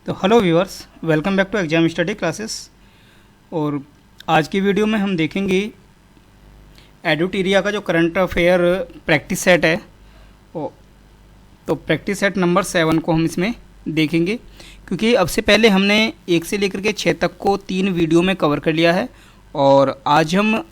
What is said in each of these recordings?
तो hello viewers, welcome back to exam study classes. और आज की वीडियो में हम देखेंगे एडुटेरिया का जो करंट अफेयर प्रैक्टिस सेट है। तो प्रैक्टिस सेट नंबर 7 को हम इसमें देखेंगे, क्योंकि अब से पहले हमने 1 से लेकर के 6 तक को 3 वीडियो में कवर कर लिया है। और आज हम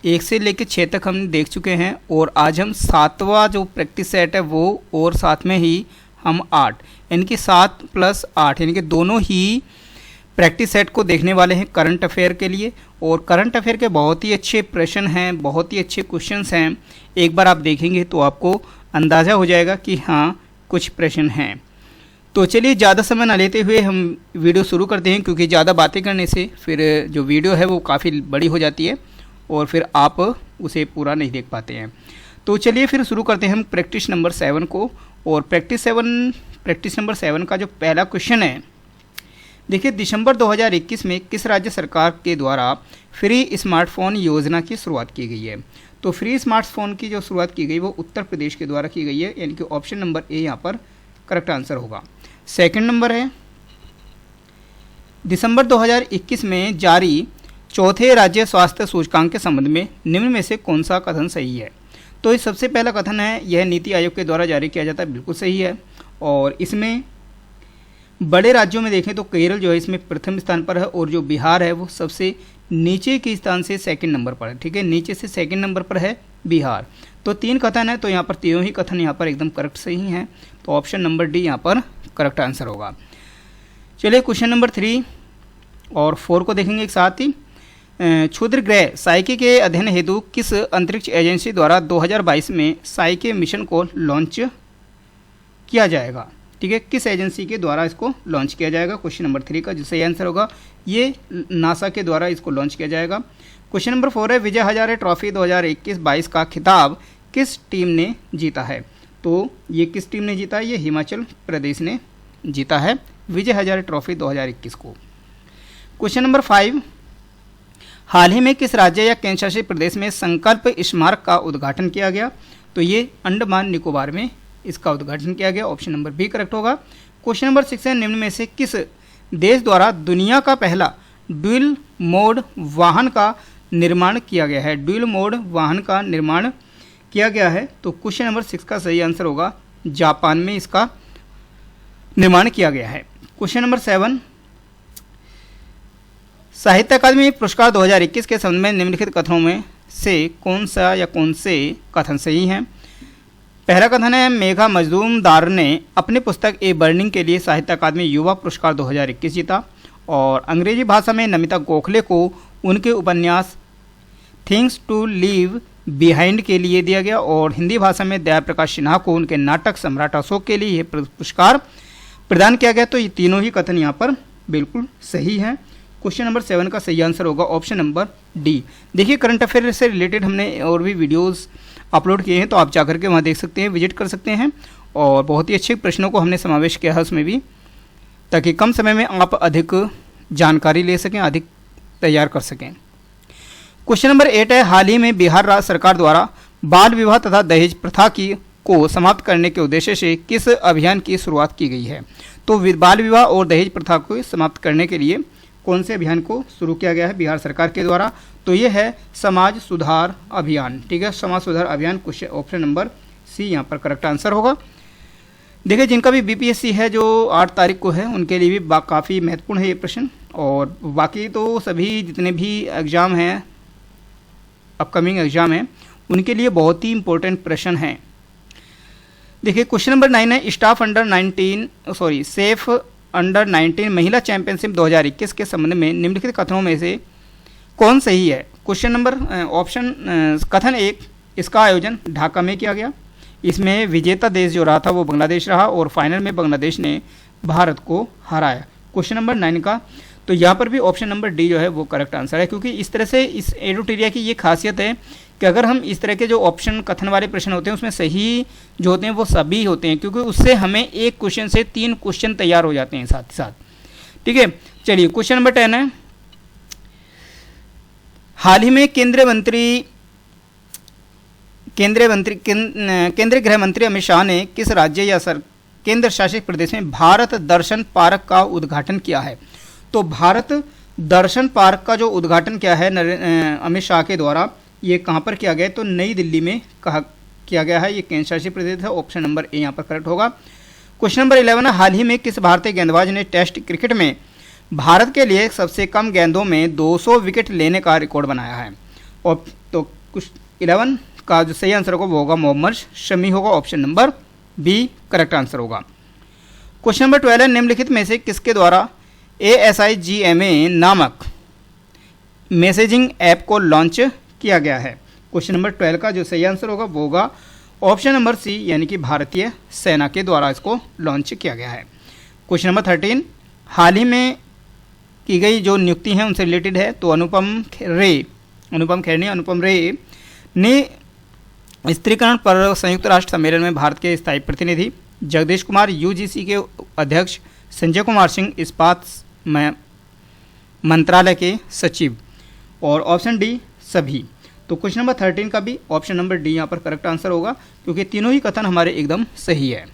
एक से लेकर 6 तक हम देख चुके हैं, और आज हम 7वां जो प्रैक्टिस सेट है वो, और साथ में ही हम 8 यानी कि 7 + 8 यानी कि दोनों ही प्रैक्टिस सेट को देखने वाले हैं करंट अफेयर के लिए। और करंट अफेयर के बहुत ही अच्छे प्रश्न हैं, बहुत ही अच्छे क्वेश्चंस हैं। एक बार आप देखेंगे तो आपको अंदाज़ा हो जाएगा कि हाँ कुछ प्रश्न हैं। तो चलिए ज़्यादा समय ना लेते हुए हम वीडियो शुरू करते हैं, क्योंकि ज़्यादा बातें करने से फिर जो वीडियो है वो काफ़ी बड़ी हो जाती है और फिर आप उसे पूरा नहीं देख पाते हैं। तो चलिए फिर शुरू करते हैं हम प्रैक्टिस नंबर 7 को। और प्रैक्टिस नंबर 7 का जो पहला क्वेश्चन है, देखिए, दिसंबर 2021 में किस राज्य सरकार के द्वारा फ्री स्मार्टफोन योजना की शुरुआत की गई है? तो फ्री स्मार्टफोन की जो शुरुआत की गई वो उत्तर प्रदेश के द्वारा की गई है, यानी कि ऑप्शन नंबर ए यहाँ पर करेक्ट आंसर होगा। सेकंड नंबर है, दिसंबर 2021 में जारी चौथे राज्य स्वास्थ्य सूचकांक के संबंध में निम्न में से कौन सा कथन सही है? तो ये सबसे पहला कथन है, यह नीति आयोग के द्वारा जारी किया जाता है, बिल्कुल सही है। और इसमें बड़े राज्यों में देखें तो केरल जो है इसमें प्रथम स्थान पर है, और जो बिहार है वो सबसे नीचे के स्थान से सेकंड नंबर पर है। ठीक है, नीचे से सेकंड नंबर पर है बिहार। तो 3 कथन है, तो यहाँ पर तीनों ही कथन यहाँ पर एकदम करेक्ट सही हैं। तो ऑप्शन नंबर डी यहाँ पर करेक्ट आंसर होगा। चलिए क्वेश्चन नंबर 3 और 4 को देखेंगे एक साथ ही। क्षुद्र ग्रह साइके के अध्ययन हेतु किस अंतरिक्ष एजेंसी द्वारा 2022 में साइके मिशन को लॉन्च किया जाएगा? ठीक है, किस एजेंसी के द्वारा इसको लॉन्च किया जाएगा? क्वेश्चन नंबर 3 का जो सही आंसर होगा ये नासा के द्वारा इसको लॉन्च किया जाएगा। क्वेश्चन नंबर 4 है, विजय हजारे ट्रॉफी 2021-22 का खिताब किस टीम ने जीता है? तो ये किस टीम ने जीता है? ये हिमाचल प्रदेश ने जीता है विजय हजारे ट्रॉफी 2021 को। क्वेश्चन नंबर 5, हाल ही में किस राज्य या केंद्र शासित प्रदेश में संकल्प स्मारक का उद्घाटन किया गया? तो ये अंडमान निकोबार में इसका उद्घाटन किया गया। ऑप्शन नंबर बी करेक्ट होगा। क्वेश्चन नंबर 6 है, निम्न में से किस देश द्वारा दुनिया का पहला ड्यूल मोड वाहन का निर्माण किया गया है? ड्यूल मोड वाहन का निर्माण किया गया है। तो क्वेश्चन नंबर 6 का सही आंसर होगा जापान में इसका निर्माण किया गया है। क्वेश्चन नंबर 7, साहित्य अकादमी पुरस्कार 2021 के संबंध में निम्नलिखित कथनों में से कौन सा या कौन से कथन सही हैं? पहला कथन है, मेघा मजूमदार ने अपनी पुस्तक ए बर्निंग के लिए साहित्य अकादमी युवा पुरस्कार 2021 जीता। और अंग्रेजी भाषा में नमिता गोखले को उनके उपन्यास थिंग्स टू लीव बिहाइंड के लिए दिया गया। और हिंदी भाषा में दया प्रकाश सिन्हा को उनके नाटक सम्राट अशोक के लिए यह पुरस्कार प्रदान किया गया। तो ये तीनों ही कथन यहाँ पर बिल्कुल सही हैं। क्वेश्चन नंबर 7 का सही आंसर होगा ऑप्शन नंबर डी। देखिए, करंट अफेयर से रिलेटेड हमने और भी वीडियोस अपलोड किए हैं, तो आप जाकर के वहाँ देख सकते हैं, विजिट कर सकते हैं। और बहुत ही अच्छे प्रश्नों को हमने समावेश किया है उसमें भी, ताकि कम समय में आप अधिक जानकारी ले सकें, अधिक तैयार कर सकें। क्वेश्चन नंबर 8 है, हाल ही में बिहार राज्य सरकार द्वारा बाल विवाह तथा दहेज प्रथा को समाप्त करने के उद्देश्य से किस अभियान की शुरुआत की गई है? तो बाल विवाह और दहेज प्रथा को समाप्त करने के लिए कौन से अभियान को शुरू किया गया है बिहार सरकार के द्वारा? तो ये है समाज सुधार अभियान। ठीक है, समाज सुधार अभियान। क्वेश्चन ऑप्शन नंबर सी यहाँ पर करेक्ट आंसर होगा। देखिए, जिनका भी बीपीएससी है जो 8 तारीख को है, उनके लिए भी काफ़ी महत्वपूर्ण है ये प्रश्न। और बाकी तो सभी जितने भी एग्ज़ाम हैं, अपकमिंग एग्ज़ाम हैं, उनके लिए बहुत ही इंपॉर्टेंट प्रश्न हैं। देखिए, क्वेश्चन नंबर 9 है, सेफ अंडर 19 महिला चैंपियनशिप 2021 के संबंध में निम्नलिखित कथनों में से कौन सही है? क्वेश्चन नंबर कथन 1, इसका आयोजन ढाका में किया गया। इसमें विजेता देश जो रहा था वो बांग्लादेश रहा, और फाइनल में बांग्लादेश ने भारत को हराया। क्वेश्चन नंबर 9 का तो यहाँ पर भी ऑप्शन नंबर डी जो है वो करेक्ट आंसर है, क्योंकि इस तरह से इस एडुटेरिया की ये खासियत है कि अगर हम इस तरह के जो ऑप्शन कथन वाले प्रश्न होते हैं उसमें सही जो होते हैं वो सभी होते हैं, क्योंकि उससे हमें एक क्वेश्चन से 3 क्वेश्चन तैयार हो जाते हैं साथ ही साथ। ठीक है, चलिए क्वेश्चन नंबर 10 है, हाल ही में केंद्रीय मंत्री केंद्रीय गृह मंत्री अमित शाह ने किस राज्य या केंद्र शासित प्रदेश में भारत दर्शन पार्क का उद्घाटन किया है? तो भारत दर्शन पार्क का जो उद्घाटन किया है अमित शाह के द्वारा, ये कहाँ पर किया गया है? तो नई दिल्ली में किया गया है। ये केंद्र शासित प्रदेश है। ऑप्शन नंबर ए यहाँ पर करेक्ट होगा। क्वेश्चन नंबर 11 हाल ही में किस भारतीय गेंदबाज ने टेस्ट क्रिकेट में भारत के लिए सबसे कम गेंदों में 200 विकेट लेने का रिकॉर्ड बनाया है? और तो कुछ 11 का जो सही आंसर होगा वो होगा मोहम्मद शमी होगा। Option number B correct answer होगा। क्वेश्चन नंबर 12 निम्नलिखित में से किसके द्वारा ASIGMA नामक मैसेजिंग ऐप को लॉन्च किया गया है? क्वेश्चन नंबर 12 का जो सही आंसर होगा वो होगा ऑप्शन नंबर सी, यानी कि भारतीय सेना के द्वारा इसको लॉन्च किया गया है। क्वेश्चन नंबर 13 हाल ही में की गई जो नियुक्ति हैं उनसे रिलेटेड है। तो अनुपम रे ने स्त्रीकरण पर संयुक्त राष्ट्र सम्मेलन में भारत के स्थायी प्रतिनिधि, जगदीश कुमार UGC के अध्यक्ष, संजय कुमार सिंह इस्पात मंत्रालय के सचिव, और ऑप्शन डी सभी। तो क्वेश्चन नंबर 13 का भी ऑप्शन नंबर डी यहाँ पर करेक्ट आंसर होगा, क्योंकि तीनों ही कथन हमारे एकदम सही है।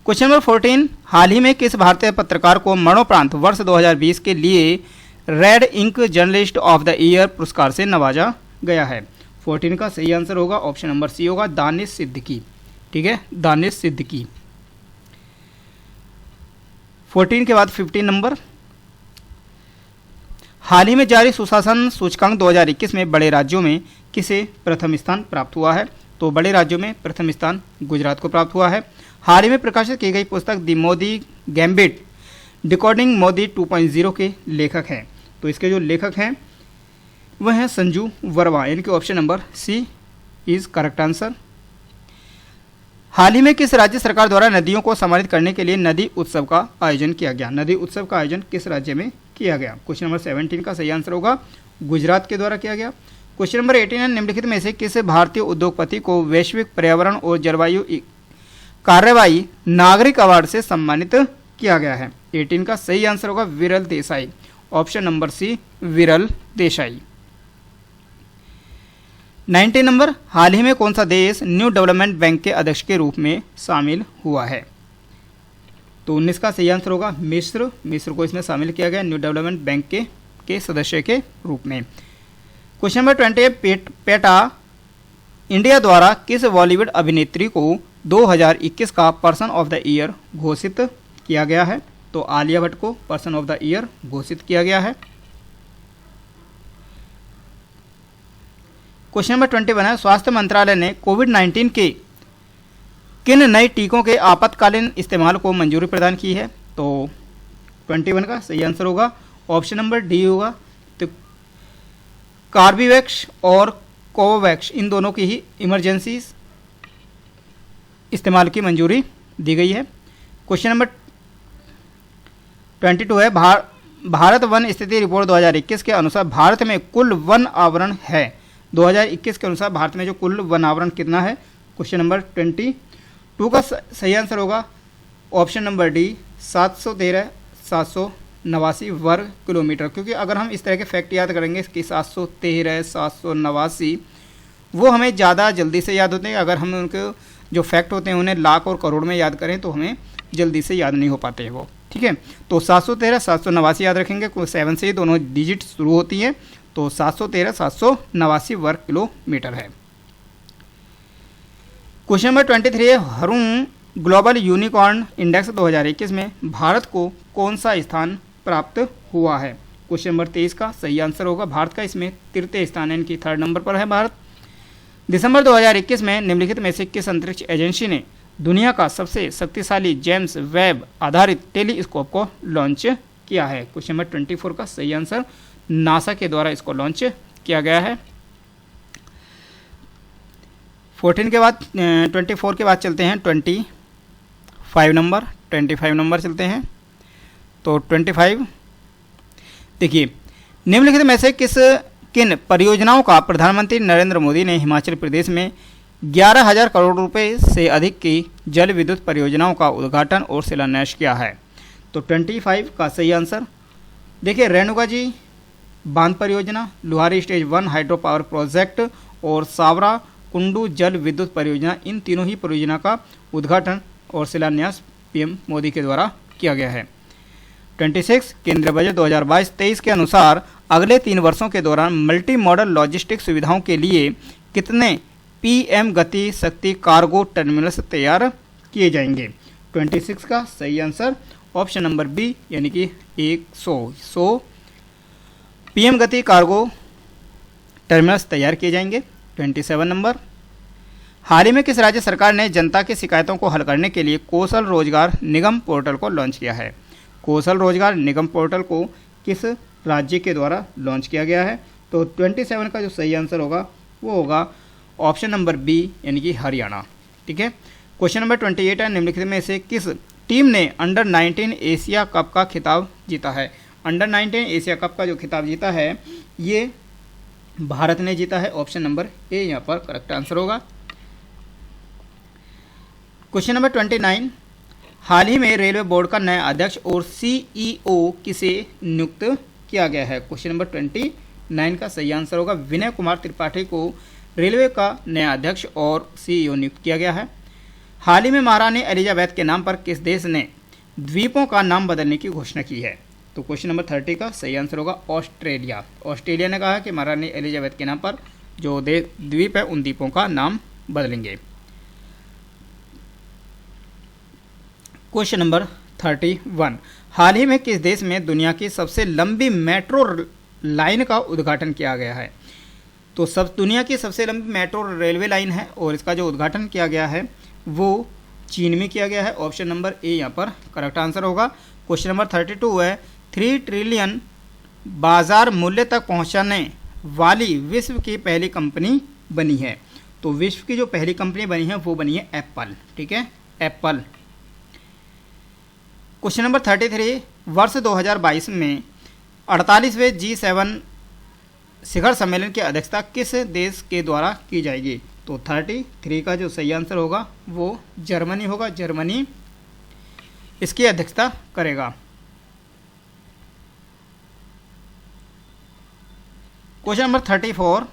क्वेश्चन नंबर 14 हाल ही में किस भारतीय पत्रकार को मरणोपरांत वर्ष 2020 के लिए red ink journalist of the year पुरस्कार से नवाजा गया है? 14 का सही आंसर होगा ऑप्शन नंबर सी होगा, दानिश सिद्दीकी। ठीक है, दानिश सिद्दीकी। 14 के बाद 15 नंबर हाल ही में जारी सुशासन सूचकांक 2021 में बड़े राज्यों में किसे प्रथम स्थान प्राप्त हुआ है? तो बड़े राज्यों में प्रथम स्थान गुजरात को प्राप्त हुआ है। हाल ही में प्रकाशित की गई पुस्तक दी मोदी गैम्बिट डिकोडिंग मोदी 2.0 के लेखक हैं। तो इसके जो लेखक हैं वह हैं संजू वर्मा, यानी कि option number C is correct answer. हाल ही में किस राज्य सरकार द्वारा नदियों को सम्मानित करने के लिए नदी उत्सव का आयोजन किया गया? नदी उत्सव का आयोजन किस राज्य में किया गया? क्वेश्चन नंबर 17 का सही आंसर होगा गुजरात के द्वारा किया गया। क्वेश्चन नंबर 18 निम्नलिखित में से किस भारतीय उद्योगपति को वैश्विक पर्यावरण और जलवायु कार्रवाई नागरिक अवार्ड से सम्मानित किया गया है? 18 का सही आंसर होगा विरल देसाई। ऑप्शन नंबर सी विरल देसाई। 19 नंबर हाल ही में कौन सा देश न्यू डेवलपमेंट बैंक के अध्यक्ष के रूप में शामिल हुआ है? तो 19 का सही आंसर होगा मिस्र। मिस्र को इसमें शामिल किया गया न्यू डेवलपमेंट बैंक के सदस्य के रूप में। क्वेश्चन नंबर 20 पेटा इंडिया द्वारा किस बॉलीवुड अभिनेत्री को 2021 का पर्सन ऑफ द ईयर घोषित किया गया है? तो आलिया भट्ट को पर्सन ऑफ द ईयर घोषित किया गया है। क्वेश्चन नंबर 21 है स्वास्थ्य मंत्रालय ने कोविड-19 के किन नए टीकों के आपातकालीन इस्तेमाल को मंजूरी प्रदान की है? तो 21 का सही आंसर होगा ऑप्शन नंबर डी होगा। तो कार्बीवैक्स और कोवोवैक्स इन दोनों की ही इमरजेंसी इस्तेमाल की मंजूरी दी गई है। क्वेश्चन नंबर 22 है भारत वन स्थिति रिपोर्ट 2021 के अनुसार भारत में कुल वन आवरण है। 2021 के अनुसार भारत में जो कुल वन आवरण कितना है? क्वेश्चन नंबर 22 का सही आंसर होगा ऑप्शन नंबर डी 789 वर्ग किलोमीटर। क्योंकि अगर हम इस तरह के फैक्ट याद करेंगे कि 713 789 वो हमें ज़्यादा जल्दी से याद होते हैं। अगर हम उनके जो फैक्ट होते हैं उन्हें लाख और करोड़ में याद करें तो हमें जल्दी से याद नहीं हो पाते हैं वो। ठीक है, तो 713 789 याद रखेंगे, 7 से दोनों डिजिट शुरू होती हैं। तो 713 789 वर्ग किलोमीटर है। क्वेश्चन नंबर 23 है हरूम ग्लोबल यूनिकॉर्न इंडेक्स 2021 में भारत को कौन सा स्थान प्राप्त हुआ है? क्वेश्चन नंबर 23 का सही आंसर होगा भारत का इसमें तृतीय स्थान यानी कि 3rd नंबर पर है भारत। दिसंबर 2021 में निम्नलिखित में से किस अंतरिक्ष एजेंसी ने दुनिया का सबसे शक्तिशाली जेम्स वेब आधारित टेलीस्कोप को लॉन्च किया है? क्वेश्चन नंबर 24 का सही आंसर नासा के द्वारा इसको लॉन्च किया गया है। 14 के बाद 24 के बाद चलते हैं 25 नंबर चलते हैं। तो 25 देखिए निम्नलिखित में से किन परियोजनाओं का प्रधानमंत्री नरेंद्र मोदी ने हिमाचल प्रदेश में 11,000 करोड़ रुपए से अधिक की जल विद्युत परियोजनाओं का उद्घाटन और शिलान्यास किया है? तो 25 का सही आंसर देखिए रेणुका जी बांध परियोजना, लुहारी स्टेज 1 हाइड्रो पावर प्रोजेक्ट और सावरा कुंडू जल विद्युत परियोजना, इन तीनों ही परियोजना का उद्घाटन और शिलान्यास पीएम मोदी के द्वारा किया गया है। 26 केंद्रीय बजट 2022-23 के अनुसार अगले 3 वर्षों के दौरान मल्टी मॉडल लॉजिस्टिक सुविधाओं के लिए कितने पीएम गति शक्ति कार्गो टर्मिनल्स तैयार किए जाएंगे। 26 का सही आंसर ऑप्शन नंबर बी यानी कि 100 पीएम गति कार्गो टर्मिनल्स तैयार किए जाएंगे। 27 नंबर, हाल ही में किस राज्य सरकार ने जनता की शिकायतों को हल करने के लिए कौशल रोजगार निगम पोर्टल को लॉन्च किया है। कौशल रोजगार निगम पोर्टल को किस राज्य के द्वारा लॉन्च किया गया है। तो 27 का जो सही आंसर होगा वो होगा ऑप्शन नंबर बी यानी कि हरियाणा। ठीक है। क्वेश्चन नंबर 28 है, निम्नलिखित में से किस टीम ने अंडर 19 एशिया कप का खिताब जीता है। अंडर 19 एशिया कप का जो खिताब जीता है ये भारत ने जीता है। ऑप्शन नंबर ए यहाँ पर करेक्ट आंसर होगा। क्वेश्चन नंबर 29, हाल ही में रेलवे बोर्ड का नया अध्यक्ष और सीईओ किसे नियुक्त किया गया है। क्वेश्चन नंबर 29 का सही आंसर होगा विनय कुमार त्रिपाठी को रेलवे का नया अध्यक्ष और सीईओ नियुक्त किया गया है। हाल ही में महारानी एलिजाबेथ के नाम पर किस देश ने द्वीपों का नाम बदलने की घोषणा की है। तो क्वेश्चन नंबर 30 का सही आंसर होगा ऑस्ट्रेलिया। ऑस्ट्रेलिया ने कहा कि महारानी एलिजाबेथ के नाम पर जो द्वीप है उन द्वीपों का नाम बदलेंगे। क्वेश्चन नंबर 31, हाल ही में किस देश में दुनिया की सबसे लंबी मेट्रो लाइन का उद्घाटन किया गया है। तो दुनिया की सबसे लंबी मेट्रो रेलवे लाइन है और इसका जो उद्घाटन किया गया है वो चीन में किया गया है। ऑप्शन नंबर ए यहाँ पर करेक्ट आंसर होगा। क्वेश्चन नंबर 32 है, 3 ट्रिलियन बाजार मूल्य तक पहुँचाने वाली विश्व की पहली कंपनी बनी है। तो विश्व की जो पहली कंपनी बनी है वो बनी है एप्पल। ठीक है, एप्पल। क्वेश्चन नंबर 33, वर्ष 2022 में 48वें G7 शिखर सम्मेलन की अध्यक्षता किस देश के द्वारा की जाएगी। तो 33 का जो सही आंसर होगा वो जर्मनी होगा। जर्मनी इसकी अध्यक्षता करेगा। क्वेश्चन नंबर 34,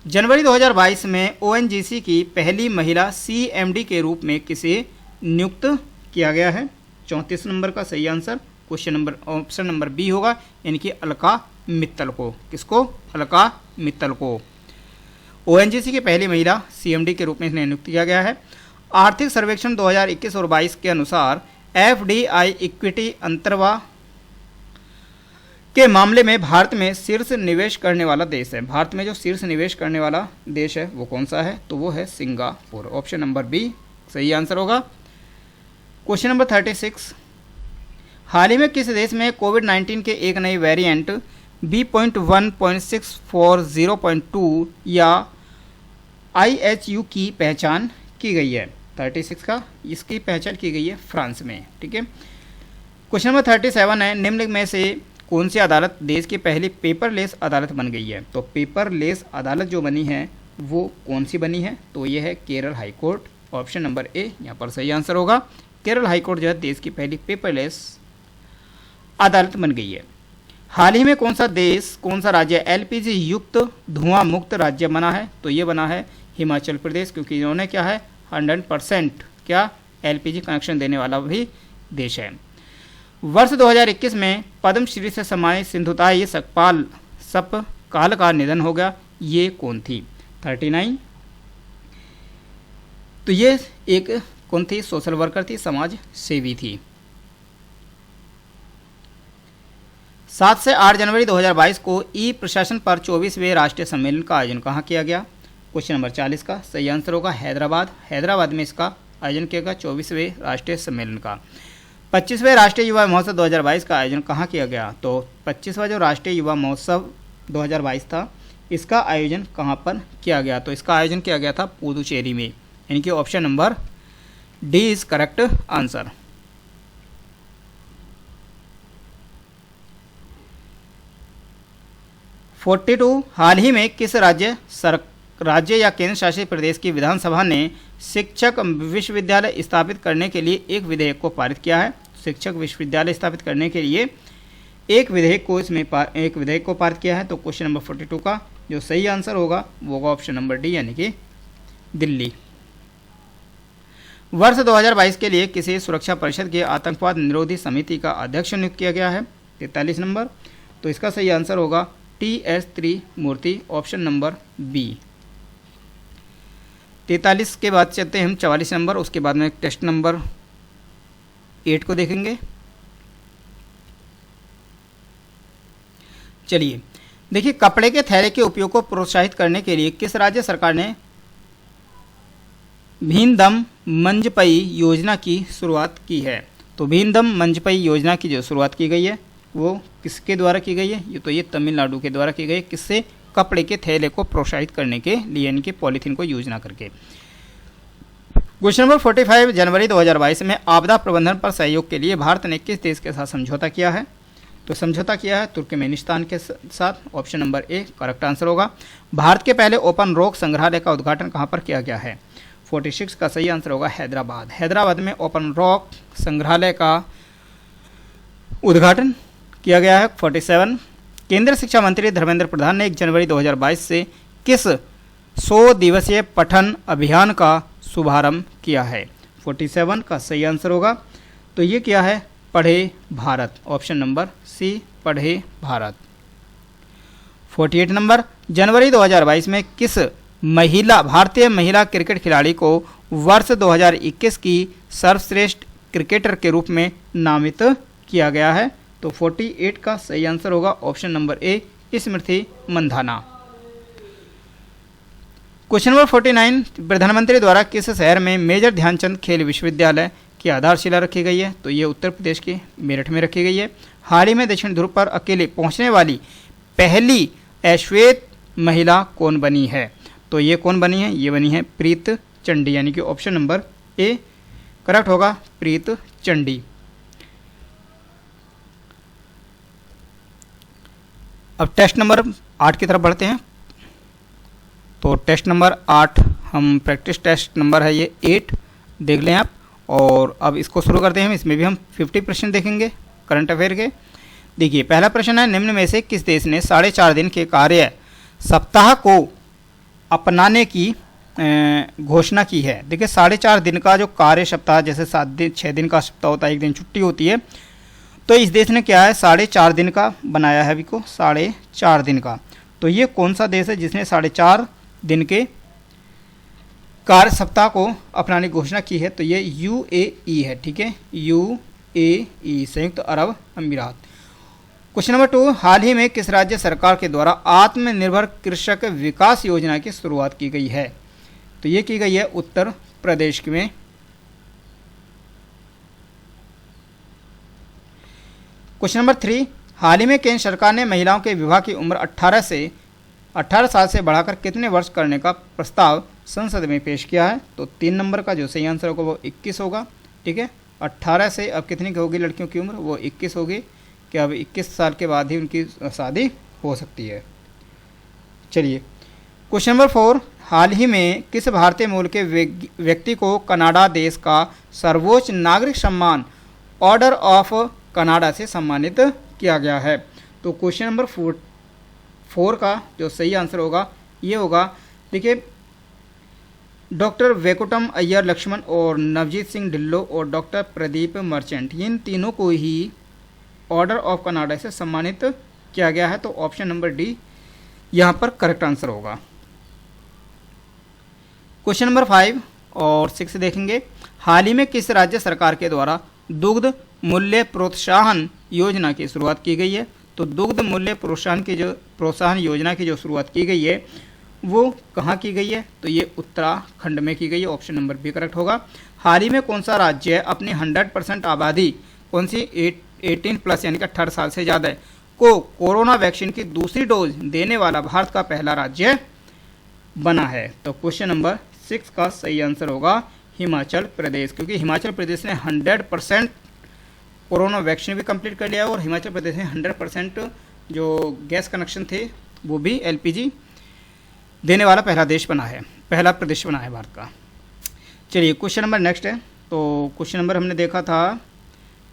जनवरी 2022 में ONGC की पहली महिला CMD के रूप में किसे नियुक्त किया गया है। 34 नंबर का सही answer question number option number B होगा यानी कि अलका मित्तल को। किसको? अलका मित्तल को। ONGC की पहली महिला CMD के रूप में इन्हें नियुक्त किया गया है। आर्थिक सर्वेक्षण 2021 और 22 के अनुसार FDI इक्विटी अंतर्वाह के मामले में भारत में शीर्ष निवेश करने वाला देश है। भारत में जो शीर्ष निवेश करने वाला देश है वो कौन सा है। तो वो है सिंगापुर। ऑप्शन नंबर बी सही आंसर होगा। क्वेश्चन नंबर 36, हाल ही में किस देश में कोविड-19 के एक नए वेरिएंट B.1.640.2 या IHU की पहचान की गई है। 36 का इसकी पहचान की गई है फ्रांस में। ठीक है। क्वेश्चन नंबर 37 है, निम्नलिखित में से कौन सी अदालत देश की पहली पेपरलेस अदालत बन गई है। तो पेपरलेस अदालत जो बनी है वो कौन सी बनी है। तो ये है Kerala high court. Option number ए यहाँ पर सही आंसर होगा। केरल हाई कोर्ट जो है देश की पहली पेपरलेस अदालत बन गई है। हाल ही में कौन सा राज्य LPG युक्त धुआं मुक्त राज्य बना है। तो ये बना है हिमाचल प्रदेश, क्योंकि इन्होंने क्या है 100% क्या LPG कनेक्शन देने वाला भी देश है। वर्ष 2021 में पद्मश्री से सम्मानित सिंधुताई सपकाल का निधन हो गया। ये कौन थी। 39, तो ये एक कौन थी, सोशल वर्कर थी, समाज सेवी थी। 7 से 8 जनवरी 2022 को ई प्रशासन पर 24वें राष्ट्रीय सम्मेलन का आयोजन कहाँ किया गया। क्वेश्चन नंबर 40 का सही आंसर होगा हैदराबाद में इसका आयोजन किया गया 24वें राष्ट्रीय सम्मेलन का। 25वें राष्ट्रीय युवा महोत्सव 2022 का आयोजन कहाँ किया गया। तो 25वां जो राष्ट्रीय युवा महोत्सव 2022 था इसका आयोजन कहाँ पर किया गया। तो इसका आयोजन किया गया था पुदुचेरी में, यानी कि option number D is correct answer. हाल ही में किस राज्य या केंद्र शासित प्रदेश की विधानसभा ने शिक्षक विश्वविद्यालय स्थापित करने के लिए एक विधेयक को पारित किया है। शिक्षक विश्वविद्यालय स्थापित करने के लिए एक विधेयक को पारित किया है। तो क्वेश्चन नंबर 42 का जो सही आंसर होगा वो होगा ऑप्शन नंबर डी यानी कि दिल्ली। वर्ष 2022 के लिए किसी सुरक्षा परिषद के आतंकवाद निरोधी समिति का अध्यक्ष नियुक्त किया गया है, 43 नंबर। तो इसका सही आंसर होगा TS त्रिमूर्ति, ऑप्शन नंबर बी। 43 के बाद चलते हैं हम 44 नंबर, उसके बाद में टेस्ट नंबर 8 को देखेंगे। चलिए देखिए, कपड़े के थैले के उपयोग को प्रोत्साहित करने के लिए किस राज्य सरकार ने भीनदम मंजपई योजना की शुरुआत की है? तो भीनदम मंजपई योजना की जो शुरुआत की गई है वो किसके द्वारा की गई है? ये तमिलनाडु के द्वारा की गई है। किससे? कपड़े के थैले को प्रोत्साहित करने के लिए, यानी कि पॉलीथीन को यूज ना करके। क्वेश्चन नंबर 45, जनवरी 2022 में आपदा प्रबंधन पर सहयोग के लिए भारत ने किस देश के साथ समझौता किया है? तो समझौता किया है तुर्कमेनिस्तान के साथ, option number A correct answer होगा। भारत के पहले ओपन रॉक संग्रहालय का उद्घाटन कहाँ पर किया गया है? 46 का सही आंसर होगा हैदराबाद। हैदराबाद में ओपन रॉक संग्रहालय का उद्घाटन किया गया है। 47, केंद्रीय शिक्षा मंत्री धर्मेंद्र प्रधान ने 1 जनवरी 2022 से किस 100 दिवसीय पठन अभियान का शुभारंभ किया है? 47 का सही आंसर होगा। तो ये क्या है? पढ़े भारत, ऑप्शन नंबर सी पढ़े भारत। 48 नंबर, जनवरी 2022 में किस भारतीय महिला क्रिकेट खिलाड़ी को वर्ष 2021 की सर्वश्रेष्ठ क्रिकेटर के रूप में नामित किया गया है? तो 48 का सही आंसर होगा ऑप्शन नंबर ए स्मृति मंधाना। क्वेश्चन नंबर 49, प्रधानमंत्री द्वारा किस शहर में मेजर ध्यानचंद खेल विश्वविद्यालय की आधारशिला रखी गई है? तो ये उत्तर प्रदेश के मेरठ में रखी गई है। हाल ही में दक्षिण ध्रुव पर अकेले पहुंचने वाली पहली अश्वेत महिला कौन बनी है? तो ये कौन बनी है? ये बनी है प्रीत चंडी, यानी कि ऑप्शन नंबर ए करेक्ट होगा, प्रीत चंडी। अब टेस्ट नंबर 8 की तरफ बढ़ते हैं। तो टेस्ट नंबर 8 हम प्रैक्टिस टेस्ट नंबर है ये 8, देख लें आप। और अब इसको शुरू करते हैं। इसमें भी हम 50 प्रश्न देखेंगे करंट अफेयर के। देखिए पहला प्रश्न है, निम्न में से किस देश ने 4.5 दिन के कार्य सप्ताह को अपनाने की घोषणा की है? देखिए 4.5 दिन का जो कार्य सप्ताह, जैसे 7 दिन 6 दिन का सप्ताह होता है, 1 दिन छुट्टी होती है, तो इस देश ने क्या है 4.5 दिन का बनाया है अभी को, 4.5 दिन का। तो ये कौन सा देश है जिसने 4.5 दिन के कार्य सप्ताह को अपनाने की घोषणा की है? तो ये UAE है, ठीक है, UAE संयुक्त अरब अमीरात। क्वेश्चन नंबर 2, हाल ही में किस राज्य सरकार के द्वारा आत्मनिर्भर कृषक विकास योजना की शुरुआत की गई है? तो ये की गई है उत्तर प्रदेश में। क्वेश्चन नंबर 3, हाल ही में केंद्र सरकार ने महिलाओं के विवाह की उम्र 18 साल से बढ़ाकर कितने वर्ष करने का प्रस्ताव संसद में पेश किया है? तो 3 नंबर का जो सही आंसर होगा वो 21 होगा, ठीक है। 18 से अब कितनी होगी लड़कियों की उम्र? वो 21 होगी, कि अब 21 साल के बाद ही उनकी शादी हो सकती है। चलिए क्वेश्चन नंबर 4, हाल ही में किस भारतीय मूल के व्यक्ति को कनाडा देश का सर्वोच्च नागरिक सम्मान ऑर्डर ऑफ कनाडा से सम्मानित किया गया है? तो क्वेश्चन नंबर 4 का जो सही आंसर होगा ये होगा, देखिए डॉक्टर वेकुटम अय्यर लक्ष्मण और नवजीत सिंह ढिल्लो और डॉक्टर प्रदीप मर्चेंट, इन तीनों को ही ऑर्डर ऑफ कनाडा से सम्मानित किया गया है। तो ऑप्शन नंबर डी यहाँ पर करेक्ट आंसर होगा। क्वेश्चन नंबर 5 और 6 देखेंगे, हाल ही में किस राज्य सरकार के द्वारा दुग्ध मूल्य प्रोत्साहन योजना की शुरुआत की गई है? तो दुग्ध मूल्य प्रोत्साहन योजना की जो शुरुआत की गई है वो कहाँ की गई है? तो ये उत्तराखंड में की गई है, ऑप्शन नंबर बी करेक्ट होगा। हाल ही में कौन सा राज्य अपनी 100% आबादी, कौन सी 18 प्लस यानी कि 18 साल से ज़्यादा को कोरोना वैक्सीन की दूसरी डोज देने वाला भारत का पहला राज्य बना है? तो क्वेश्चन नंबर 6 का सही आंसर होगा हिमाचल प्रदेश, क्योंकि हिमाचल प्रदेश ने 100% कोरोना वैक्सीन भी कंप्लीट कर लिया है और हिमाचल प्रदेश ने 100% जो गैस कनेक्शन थे वो भी LPG देने वाला पहला प्रदेश बना है भारत का। चलिए क्वेश्चन नंबर नेक्स्ट है। तो क्वेश्चन नंबर हमने देखा था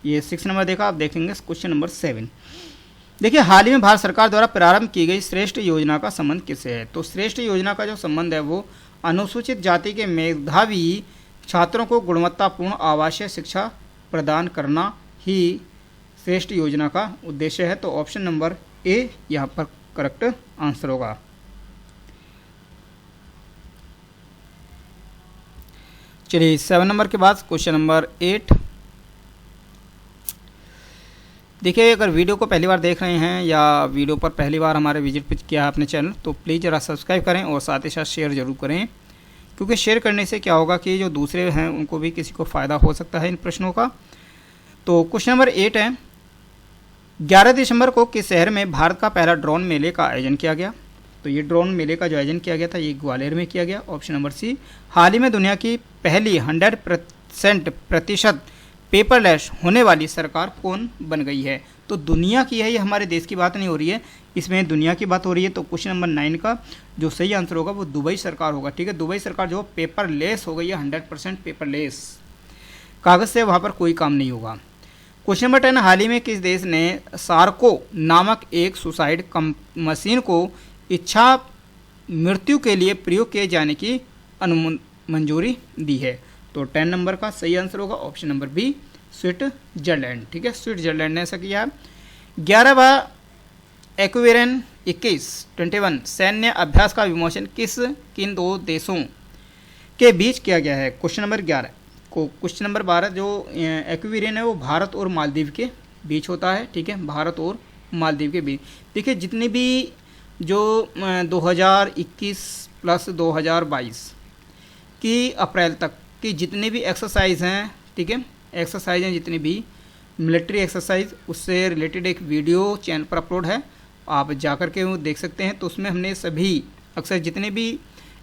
ये 6 नंबर देखा, आप देखेंगे क्वेश्चन नंबर 7। देखिए, हाल ही में भारत सरकार द्वारा प्रारंभ की गई श्रेष्ठ योजना का संबंध किससे है? तो श्रेष्ठ योजना का जो संबंध है वो अनुसूचित जाति के मेधावी छात्रों को गुणवत्तापूर्ण आवासीय शिक्षा प्रदान करना ही श्रेष्ठ योजना का उद्देश्य है। तो ऑप्शन नंबर ए यहाँ पर करेक्ट आंसर होगा। चलिए 7 नंबर के बाद क्वेश्चन नंबर 8। देखिए, अगर वीडियो को पहली बार देख रहे हैं या वीडियो पर पहली बार हमारे विजिट किया है अपने चैनल, तो प्लीज़ ज़रा सब्सक्राइब करें और साथ ही साथ शेयर ज़रूर करें, क्योंकि शेयर करने से क्या होगा कि जो दूसरे हैं उनको भी किसी को फ़ायदा हो सकता है इन प्रश्नों का। तो क्वेश्चन नंबर 8 है, 11 दिसंबर को किस शहर में भारत का पहला ड्रोन मेले का आयोजन किया गया? तो ये ड्रोन मेले का जो आयोजन किया गया था ये ग्वालियर में किया गया। ऑप्शन नंबर सी। हाल ही में दुनिया की पहली 100% पेपरलेस होने वाली सरकार कौन बन गई है? तो दुनिया की है, ये हमारे देश की बात नहीं हो रही है, इसमें दुनिया की बात हो रही है। तो क्वेश्चन नंबर 9 का जो सही आंसर होगा वो दुबई सरकार होगा। ठीक है, दुबई सरकार जो पेपरलेस हो गई है, 100% पेपरलेस, कागज़ से वहाँ पर कोई काम नहीं होगा। क्वेश्चन नंबर 10, हाल ही में किस देश ने सार्को नामक एक सुसाइड मशीन को इच्छा मृत्यु के लिए प्रयोग किए जाने की मंजूरी दी है? तो 10 नंबर का सही आंसर होगा ऑप्शन नंबर बी, स्विट्जरलैंड। ठीक है, स्विट्जरलैंड ने ऐसा किया। 11वां एक्वेरियन 21 सैन्य अभ्यास का विमोचन किन दो देशों के बीच किया गया है? क्वेश्चन नंबर 11 को। क्वेश्चन नंबर 12 जो एक्वेरियन है वो भारत और मालदीव के बीच होता है। ठीक है, भारत और मालदीव के बीच। देखिए, जितनी भी जो 2021 प्लस 2022 की अप्रैल तक की जितनी भी एक्सरसाइज हैं, ठीक है, एक्सरसाइज हैं जितनी भी मिलिट्री एक्सरसाइज, उससे रिलेटेड एक वीडियो चैनल पर अपलोड है, आप जाकर के वो देख सकते हैं। तो उसमें हमने सभी अक्सर जितने भी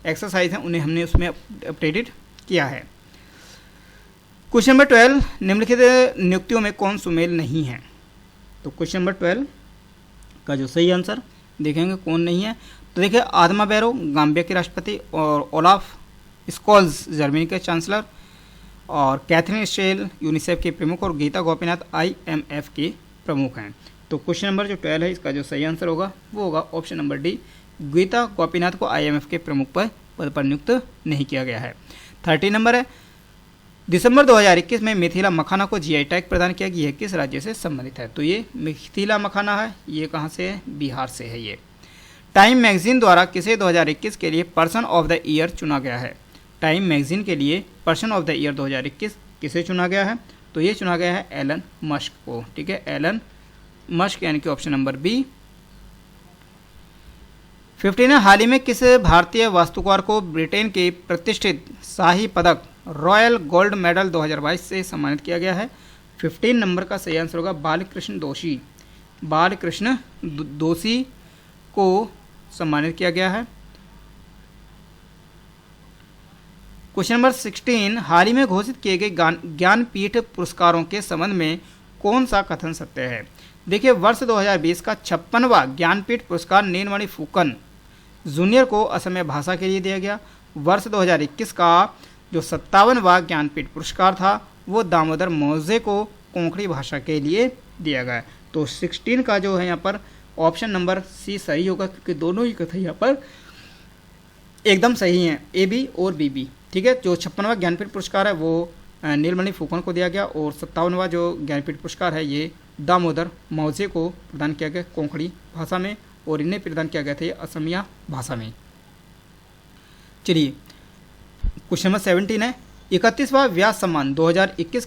एक्सरसाइज हैं उन्हें हमने उसमें अपडेटेड किया है। क्वेश्चन नंबर 12, निम्नलिखित नियुक्तियों में कौन सुमेल नहीं है? तो क्वेश्चन नंबर 12 का जो सही आंसर देखेंगे कौन नहीं है। तो देखिए, आदमा बैरो गाम्बिया के राष्ट्रपति, और ओलाफ स्कॉल्स जर्मनी के चांसलर, और कैथरीन स्टेल यूनिसेफ के प्रमुख, और गीता गोपीनाथ IMF के प्रमुख हैं। तो क्वेश्चन नंबर जो 12 है इसका जो सही आंसर होगा वो होगा option number D, Gita Gopinath को IMF के प्रमुख पद पर नियुक्त नहीं किया गया है। 13 नंबर है, दिसंबर 2021 में मिथिला मखाना को GI टैग प्रदान किया गया है, किस राज्य से संबंधित है? तो ये मिथिला मखाना है, ये कहाँ से है? बिहार से है ये। टाइम मैगजीन द्वारा किसे 2021 के लिए पर्सन ऑफ द ईयर चुना गया है? टाइम मैगजीन के लिए पर्सन ऑफ द ईयर 2021 किसे चुना गया है? तो ये चुना गया है एलन मस्क को। ठीक है, एलन मस्क, यानी कि ऑप्शन नंबर बी। 15 हाल ही में किस भारतीय वास्तुकार को ब्रिटेन के प्रतिष्ठित शाही पदक रॉयल गोल्ड मेडल 2022 से सम्मानित किया गया है? 15 नंबर का सही आंसर होगा बालकृष्ण दोषी। बालकृष्ण दोषी को सम्मानित किया गया है। क्वेश्चन नंबर 16, हाल ही में घोषित किए गए ज्ञानपीठ पुरस्कारों के संबंध में कौन सा कथन सत्य है? देखिए, वर्ष 2020 का 56वां ज्ञानपीठ पुरस्कार नीलमणि फुकन जूनियर को असमिया भाषा के लिए दिया गया। वर्ष 2021 का जो 57वां ज्ञानपीठ पुरस्कार था वो दामोदर मौजे को कोंकणी भाषा के लिए दिया गया। तो 16 का जो है यहाँ पर ऑप्शन नंबर सी सही होगा, क्योंकि दोनों ही कथन यहाँ पर एकदम सही हैं, AB और BB। ठीक है, जो 56वां ज्ञानपीठ पुरस्कार है वो नीलमणि फुकन को दिया गया, और 57वां जो ज्ञानपीठ पुरस्कार है ये दामोदर मौजे को प्रदान किया गया कोंकणी भाषा में, और इन्हें प्रदान किया गया था ये असमिया भाषा में। चलिए, क्वेश्चन नंबर 17 है, 31वां व्यास सम्मान 2021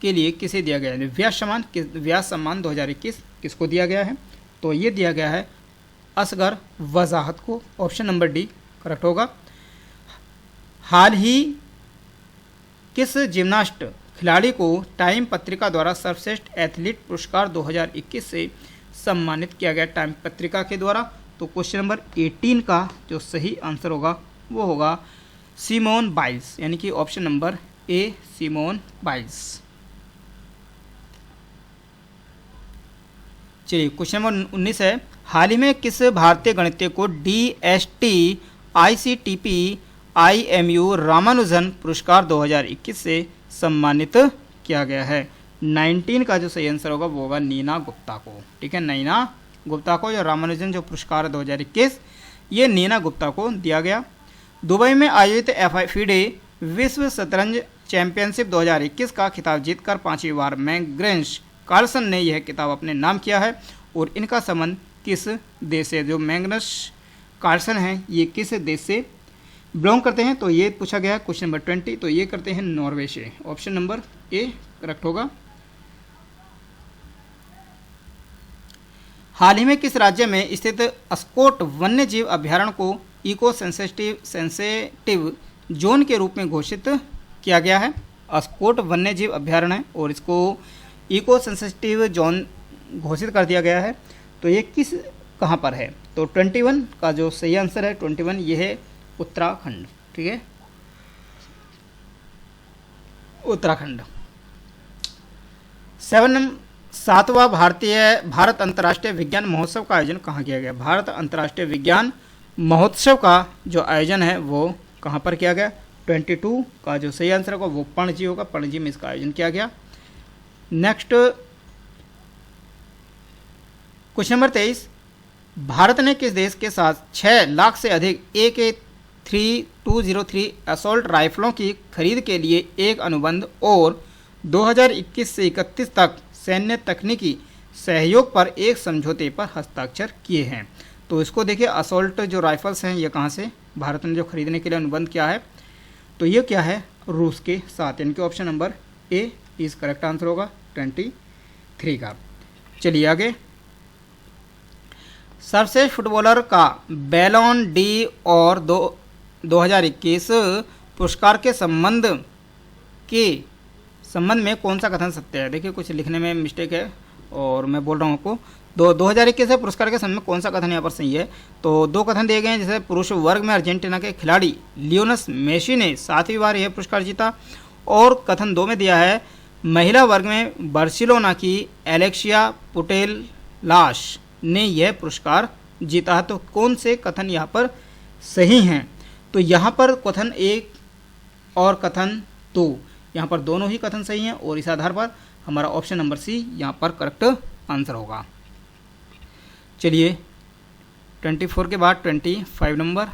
के लिए किसे दिया गया है? व्यास सम्मान 2021 किसको दिया गया है? तो ये दिया गया है असगर वजाहत को। ऑप्शन नंबर डी करेक्ट होगा। हाल ही किस जिम्नास्ट खिलाड़ी को टाइम पत्रिका द्वारा सर्वश्रेष्ठ एथलीट पुरस्कार 2021 से सम्मानित किया गया टाइम पत्रिका के द्वारा? तो क्वेश्चन नंबर 18 का जो सही आंसर होगा वो होगा सिमोन बाइल्स, यानी कि option number A Simone Biles. चलिए, क्वेश्चन नंबर 19 है, हाल ही में किस भारतीय गणितज्ञ को DST ICTP IMU रामानुजन पुरस्कार 2021 से सम्मानित किया गया है? 19 का जो सही आंसर होगा वो होगा नीना गुप्ता को। ठीक है, नीना गुप्ता को जो रामानुजन जो पुरस्कार 2021 ये नीना गुप्ता को दिया गया। दुबई में आयोजित FIDE विश्व शतरंज चैंपियनशिप 2021 का खिताब जीतकर 5वीं बार मैग्नेस कार्लसन ने यह खिताब अपने नाम किया है और इनका संबंध किस देश से, जो मैग्नस कार्लसन हैं ये किस देश से बिलोंग करते हैं, तो ये पूछा गया है क्वेश्चन नंबर 20। तो ये करते हैं नॉर्वे से। ऑप्शन नंबर ए करेक्ट होगा। हाल ही में किस राज्य में स्थित अस्कोट वन्य जीव अभ्यारण्य को इको सेंसेटिव जोन के रूप में घोषित किया गया है? अस्कोट वन्य जीव अभ्यारण्य है और इसको इको सेंसेटिव जोन घोषित कर दिया गया है। तो ये किस कहाँ पर है? तो 21 का जो सही आंसर है 21 ये है उत्तराखंड। ठीक है, उत्तराखंड। 7वां भारत अंतर्राष्ट्रीय विज्ञान महोत्सव का आयोजन कहाँ किया गया? भारत अंतर्राष्ट्रीय विज्ञान महोत्सव का जो आयोजन है वो कहाँ पर किया गया? 22 का जो सही आंसर होगा वो पणजी होगा। पणजी में इसका आयोजन किया गया। नेक्स्ट क्वेश्चन नंबर 23, भारत ने किस देश के साथ 6 लाख से अधिक AK-3203 असॉल्ट राइफलों की खरीद के लिए एक अनुबंध और 2021 से 31 तक सैन्य तकनीकी सहयोग पर एक समझौते पर हस्ताक्षर किए हैं? तो इसको देखिए, असॉल्ट जो राइफल्स हैं ये कहाँ से भारत ने जो खरीदने के लिए अनुबंध किया है, तो ये क्या है? रूस के साथ। यानी कि option number A is correct answer होगा 23 का। चलिए आगे। सर्वश्रेष्ठ फुटबॉलर का बैलोन डी और 2021 पुरस्कार के संबंध में कौन सा कथन सत्य है? देखिए कुछ लिखने में मिस्टेक है और मैं बोल रहा हूँ आपको। 2021 से पुरस्कार के संबंध में कौन सा कथन यहाँ पर सही है? तो 2 कथन दिए गए हैं। जैसे पुरुष वर्ग में अर्जेंटीना के खिलाड़ी लियोनेल मेसी ने 7वीं बार यह पुरस्कार जीता, और कथन 2 में दिया है महिला वर्ग में बार्सिलोना की एलेक्सिया पुटेलास ने यह पुरस्कार जीता है। तो कौन से कथन यहाँ पर सही हैं? तो यहाँ पर कथन 1 और कथन 2 यहाँ पर दोनों ही कथन सही हैं और इस आधार पर हमारा ऑप्शन नंबर सी यहाँ पर करेक्ट आंसर होगा। चलिए 24 के बाद 25 नंबर।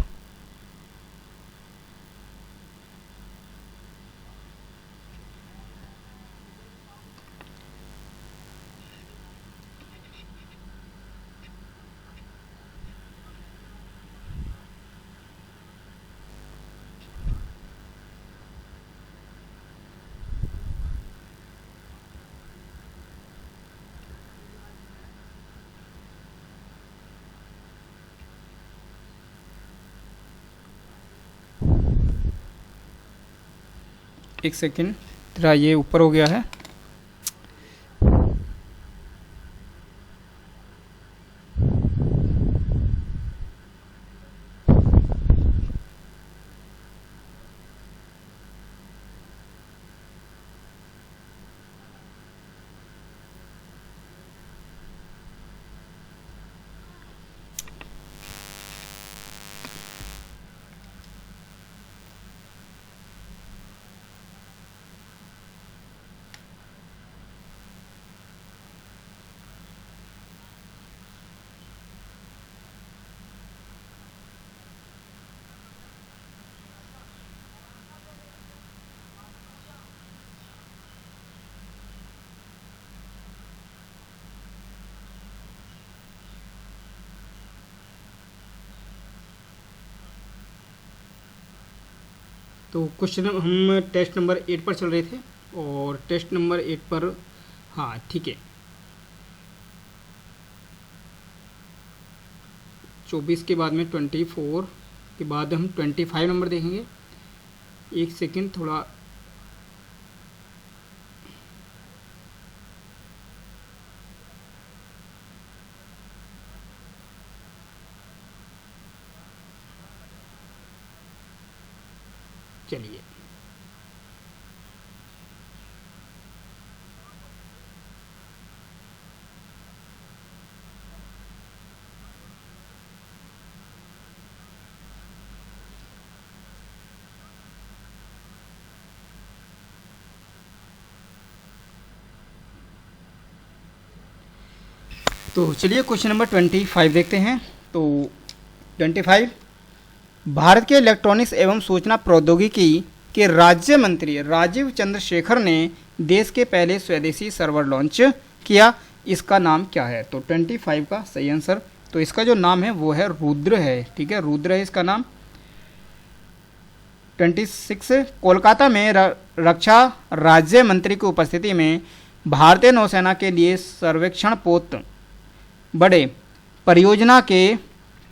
एक सेकेंड, तेरा ये ऊपर हो गया है। तो क्वेश्चन हम टेस्ट नंबर 8 पर चल रहे थे और टेस्ट नंबर 8 पर, हाँ ठीक है, 24 के बाद में 24 के बाद हम 25 नंबर देखेंगे। एक सेकंड, थोड़ा चलिए। तो चलिए क्वेश्चन नंबर 25 देखते हैं। तो 25, भारत के इलेक्ट्रॉनिक्स एवं सूचना प्रौद्योगिकी के राज्य मंत्री राजीव चंद्रशेखर ने देश के पहले स्वदेशी सर्वर लॉन्च किया, इसका नाम क्या है? तो 25 का सही आंसर, तो इसका जो नाम है वो है रुद्र है। ठीक है, रुद्र है इसका नाम। 26, कोलकाता में रक्षा राज्य मंत्री की उपस्थिति में भारतीय नौसेना के लिए सर्वेक्षण पोत बड़े परियोजना के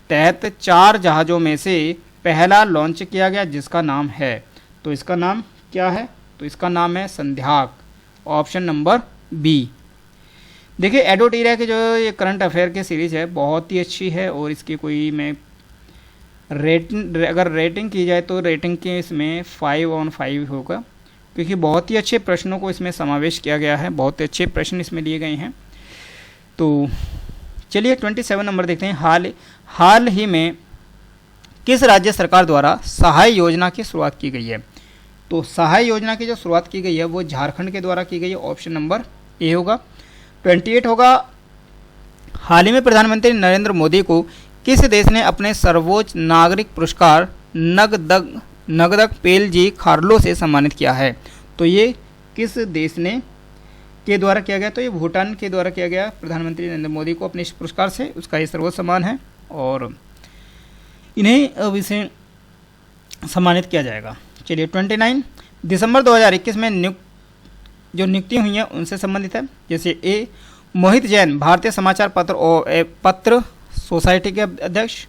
तहत 4 जहाज़ों में से पहला लॉन्च किया गया, जिसका नाम है, तो इसका नाम क्या है? तो इसका नाम है संध्याक, ऑप्शन नंबर बी। देखिए एडोटीरिया की जो ये करंट अफेयर की सीरीज़ है बहुत ही अच्छी है, और इसकी कोई मैं अगर रेटिंग की जाए तो रेटिंग के इसमें 5/5 होगा, क्योंकि बहुत ही अच्छे प्रश्नों को इसमें समावेश किया गया है, बहुत अच्छे प्रश्न इसमें लिए गए हैं। तो चलिए 27 नंबर देखते हैं। हाल ही में किस राज्य सरकार द्वारा सहाय योजना की शुरुआत की गई है? तो सहाय योजना की जो शुरुआत की गई है वो झारखंड के द्वारा की गई है, ऑप्शन नंबर ए होगा। 28 होगा, हाल ही में प्रधानमंत्री नरेंद्र मोदी को किस देश ने अपने सर्वोच्च नागरिक पुरस्कार नगदक पेलजी खारलो से सम्मानित किया है? तो ये किस देश ने के द्वारा किया गया? तो ये भूटान के द्वारा किया गया। प्रधानमंत्री नरेंद्र मोदी को अपने इस पुरस्कार से उसका ये सर्वोच्च सम्मान है, और इन्हें अब इसे सम्मानित किया जाएगा। चलिए 29, दिसंबर 2021 में जो नियुक्ति हुई है उनसे संबंधित है। जैसे ए, मोहित जैन भारतीय समाचार पत्र सोसाइटी के अध्यक्ष,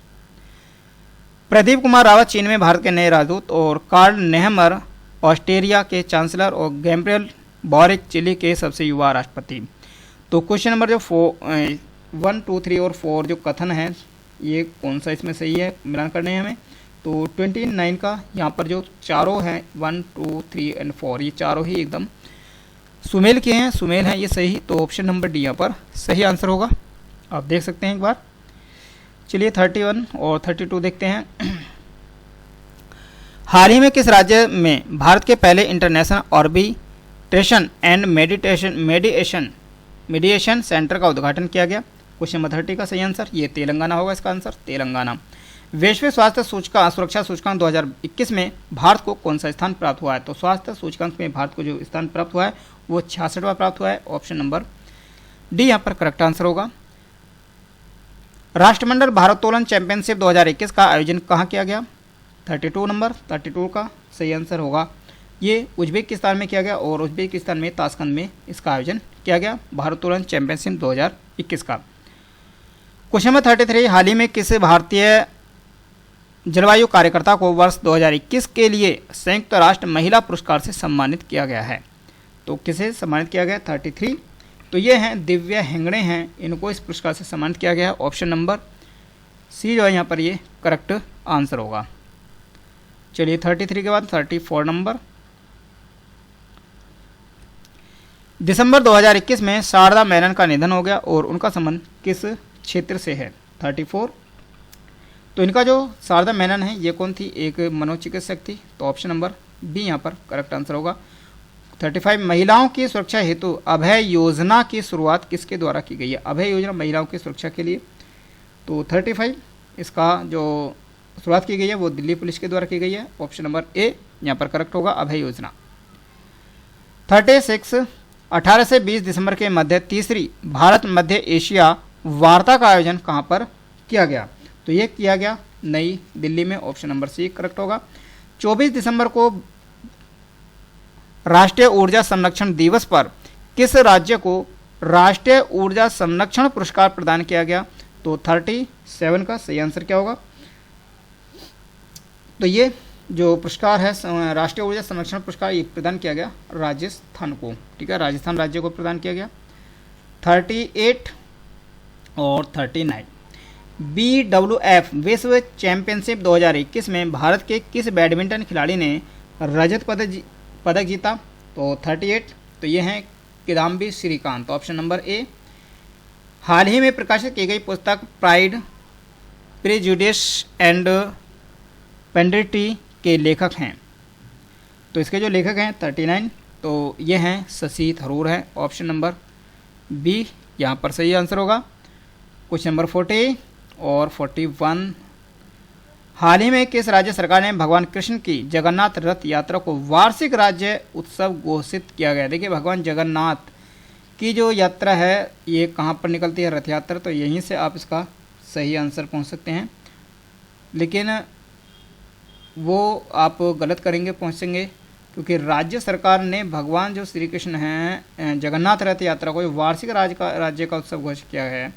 प्रदीप कुमार रावत चीन में भारत के नए राजदूत, और कार्ल नेहमर ऑस्ट्रेलिया के चांसलर, और गैब्रियल बॉरिक चिली के सबसे युवा राष्ट्रपति। तो क्वेश्चन नंबर जो 1, 2, 3 और 4 जो कथन है ये कौन सा इसमें सही है मिलान करने हैं हमें। तो 29 का यहाँ पर जो चारों हैं 1, 2, 3 और 4 ये चारों ही एकदम सुमेल के हैं, सुमेल हैं, ये सही। तो ऑप्शन नंबर डी यहाँ पर सही आंसर होगा, आप देख सकते हैं एक बार। चलिए 31 और 32 देखते हैं। हाल ही में किस राज्य में भारत के पहले international arbitration and mediation centre का उद्घाटन किया गया? क्वेश्चन नंबर 30 का सही आंसर ये तेलंगाना होगा, इसका आंसर तेलंगाना। वैश्विक स्वास्थ्य सुरक्षा सूचकांक 2021 में भारत को कौन सा स्थान प्राप्त हुआ है? तो स्वास्थ्य सूचकांक में भारत को जो स्थान प्राप्त हुआ है वो 66वां प्राप्त हुआ है, ऑप्शन नंबर डी यहाँ पर करेक्ट आंसर होगा। राष्ट्रमंडल भारोत्तोलन चैंपियनशिप 2021 का आयोजन कहाँ किया गया? 32 का सही आंसर होगा, ये उज्बेकिस्तान में किया गया, और उज्बेकिस्तान में ताशकंद में इसका आयोजन किया गया भारोत्तोलन चैंपियनशिप 2021 का। क्वेश्चन नंबर 33, हाल ही में किस भारतीय जलवायु कार्यकर्ता को वर्ष 2021 के लिए संयुक्त राष्ट्र महिला पुरस्कार से सम्मानित किया गया है? तो किसे सम्मानित किया गया? 33, तो ये हैं दिव्या हेंगड़े हैं, इनको इस पुरस्कार से सम्मानित किया गया है, ऑप्शन नंबर सी जो है यहाँ पर ये करेक्ट आंसर होगा। चलिए 33 के बाद 34 नंबर, दिसंबर 2021 में शारदा मेनन का निधन हो गया, और उनका संबंध किस क्षेत्र से है? 34, तो इनका जो शारदा मेनन है ये कौन थी? एक मनोचिकित्सक थी, तो ऑप्शन नंबर बी यहाँ पर करेक्ट आंसर होगा। 35, महिलाओं की सुरक्षा हेतु अभय योजना की शुरुआत किसके द्वारा की गई है? अभय योजना महिलाओं की सुरक्षा के लिए, तो 35 इसका जो शुरुआत की गई है वो दिल्ली पुलिस के द्वारा की गई है, ऑप्शन नंबर ए यहाँ पर करेक्ट होगा, अभय योजना। 36, 18 से 20 दिसंबर के मध्य तीसरी भारत मध्य एशिया वार्ता का आयोजन कहाँ पर किया गया? तो ये किया गया नई दिल्ली में, ऑप्शन नंबर सी करेक्ट होगा। 24 दिसंबर को राष्ट्रीय ऊर्जा संरक्षण दिवस पर किस राज्य को राष्ट्रीय ऊर्जा संरक्षण पुरस्कार प्रदान किया गया? तो 37 का सही आंसर क्या होगा? तो ये जो पुरस्कार है राष्ट्रीय ऊर्जा संरक्षण पुरस्कार ये प्रदान किया गया राजस्थान को। ठीक है, राजस्थान राज्य को प्रदान किया गया। 38 और 39, BWF विश्व चैंपियनशिप 2021 में भारत के किस बैडमिंटन खिलाड़ी ने रजत पदक जीता? तो 38, तो ये हैं Kidambi Srikanth, option number A. हाल ही में प्रकाशित की गई पुस्तक प्राइड, प्रेजुडिस एंड पेंड्रिटी के लेखक हैं? तो इसके जो लेखक हैं 39, तो ये हैं शशि थरूर हैं, ऑप्शन नंबर बी यहाँ पर सही आंसर होगा। क्वेश्चन नंबर 40 और 41, हाल ही में किस राज्य सरकार ने भगवान कृष्ण की जगन्नाथ रथ यात्रा को वार्षिक राज्य उत्सव घोषित किया गया? देखिए, भगवान जगन्नाथ की जो यात्रा है ये कहाँ पर निकलती है, रथ यात्रा, तो यहीं से आप इसका सही आंसर पहुँच सकते हैं, लेकिन वो आप गलत करेंगे पहुँचेंगे, क्योंकि राज्य सरकार ने भगवान जो श्री कृष्ण हैं जगन्नाथ रथ यात्रा को वार्षिक राज्य का उत्सव घोषित किया है,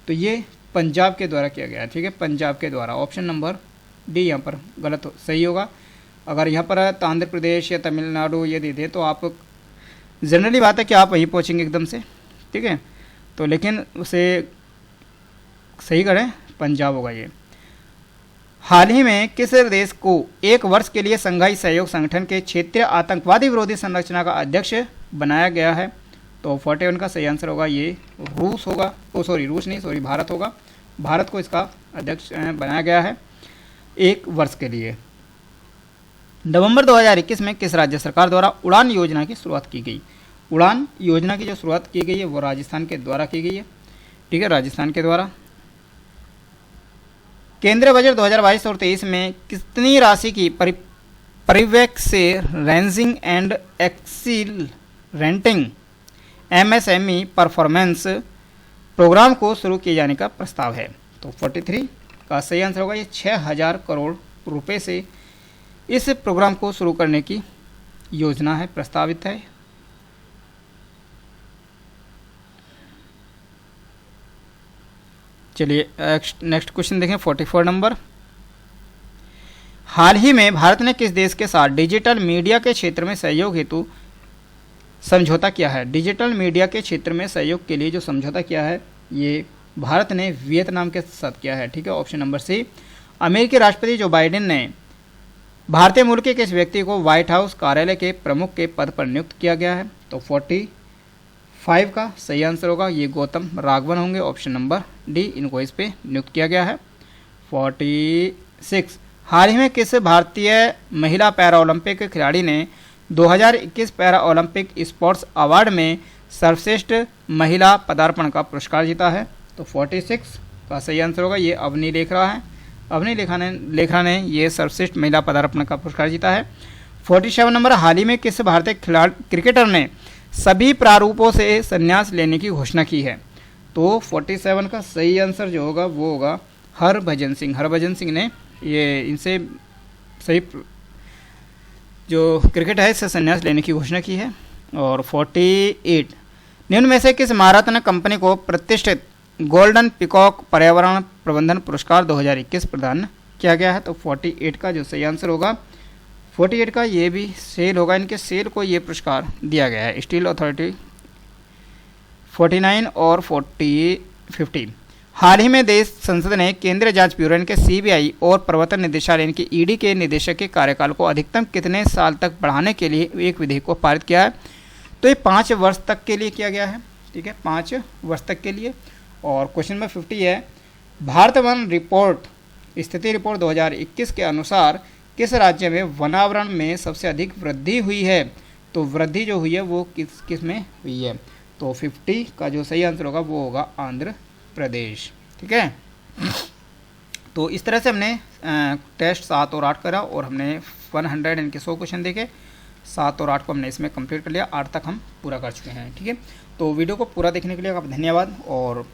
तो ये पंजाब के द्वारा किया गया है। ठीक है, पंजाब के द्वारा। ऑप्शन नंबर डी यहाँ पर गलत सही होगा। अगर यहाँ पर तो आंध्र प्रदेश या तमिलनाडु ये दे दे तो आप जनरली बात है कि आप वहीं पहुँचेंगे एकदम से। ठीक है, तो लेकिन उसे सही करें, पंजाब होगा ये। हाल ही में किस देश को एक वर्ष के लिए संघाई सहयोग संगठन के क्षेत्रीय आतंकवादी विरोधी संरचना का अध्यक्ष बनाया गया है? तो 41 का सही आंसर होगा ये रूस होगा। रूस नहीं, भारत होगा। भारत को इसका अध्यक्ष बनाया गया है एक वर्ष के लिए। नवंबर 2021 में किस राज्य सरकार द्वारा उड़ान योजना की शुरुआत की गई? उड़ान योजना की जो शुरुआत की गई है वो राजस्थान के द्वारा की गई है। ठीक है, राजस्थान के द्वारा। केंद्रीय बजट 2022 और 23 में कितनी राशि की परिवेक्ष से raising and accelerating MSME performance programme को शुरू किए जाने का प्रस्ताव है? तो 43 का सही आंसर होगा ये 6000 करोड़ रुपए से इस प्रोग्राम को शुरू करने की योजना है, प्रस्तावित है। चलिए नेक्स्ट क्वेश्चन देखें, 44 नंबर। हाल ही में भारत ने किस देश के साथ डिजिटल मीडिया के क्षेत्र में सहयोग हेतु समझौता किया है? डिजिटल मीडिया के क्षेत्र में सहयोग के लिए जो समझौता किया है ये भारत ने वियतनाम के साथ किया है। ठीक है, ऑप्शन नंबर सी। अमेरिकी राष्ट्रपति जो बाइडेन ने भारतीय मूल के किस व्यक्ति को व्हाइट हाउस कार्यालय के प्रमुख के पद पर नियुक्त किया गया है? तो 45 का सही आंसर होगा ये गौतम राघवन होंगे। ऑप्शन नंबर डी, इनको इस पे नियुक्त किया गया है। 46, हाल ही में किस भारतीय महिला पैरा ओलंपिक खिलाड़ी ने 2021 पैरा ओलंपिक स्पोर्ट्स अवार्ड में सर्वश्रेष्ठ महिला पदार्पण का पुरस्कार जीता है? तो 46 का सही आंसर होगा ये अवनी लेखरा है। अवनी लेखरा ने ये सर्वश्रेष्ठ महिला पदार्पण का पुरस्कार जीता है। 47 नंबर, हाल ही में किस भारतीय क्रिकेटर ने सभी प्रारूपों से संन्यास लेने की घोषणा की है? तो 47 का सही आंसर जो होगा वो होगा हरभजन सिंह। हरभजन सिंह ने ये इनसे सही जो क्रिकेट है इससे संन्यास लेने की घोषणा की है। और 48, निम्न में से किस महारत्न कंपनी को प्रतिष्ठित गोल्डन पिकॉक पर्यावरण प्रबंधन पुरस्कार 2021 प्रदान किया गया है? तो 48 का जो सही आंसर होगा 48 का ये भी सेल होगा, इनके सेल को ये पुरस्कार दिया गया है। स्टील अथॉरिटी 49 और 50। हाल ही में देश संसद ने केंद्रीय जांच ब्यूरो के CBI और प्रवर्तन निदेशालय के ED के निदेशक के कार्यकाल को अधिकतम कितने साल तक बढ़ाने के लिए एक विधेयक को पारित किया है? तो ये 5 वर्ष तक के लिए किया गया है। ठीक है, 5 वर्ष तक के लिए। और क्वेश्चन नंबर 50 है, भारत वन रिपोर्ट स्थिति रिपोर्ट 2021 के अनुसार किस राज्य में वनावरण में सबसे अधिक वृद्धि हुई है? तो वृद्धि जो हुई है वो किस में हुई है? तो 50 का जो सही आंसर होगा वो होगा आंध्र प्रदेश। ठीक है, तो इस तरह से हमने टेस्ट 7 और 8 करा और हमने 100 इनके 100 क्वेश्चन देखे। 7 और 8 को हमने इसमें कंप्लीट कर लिया, 8 तक हम पूरा कर चुके हैं। ठीक है, तो वीडियो को पूरा देखने के लिए आपका धन्यवाद और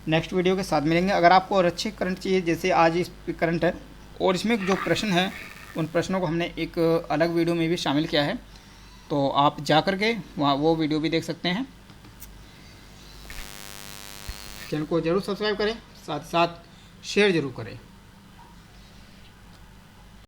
नेक्स्ट वीडियो के साथ मिलेंगे। अगर आपको और अच्छे करंट चाहिए, जैसे आज इस करंट है और इसमें जो प्रश्न है उन प्रश्नों को हमने एक अलग वीडियो में भी शामिल किया है, तो आप जा कर के वहाँ वो वीडियो भी देख सकते हैं। चैनल को जरूर सब्सक्राइब करें, साथ साथ शेयर जरूर करें।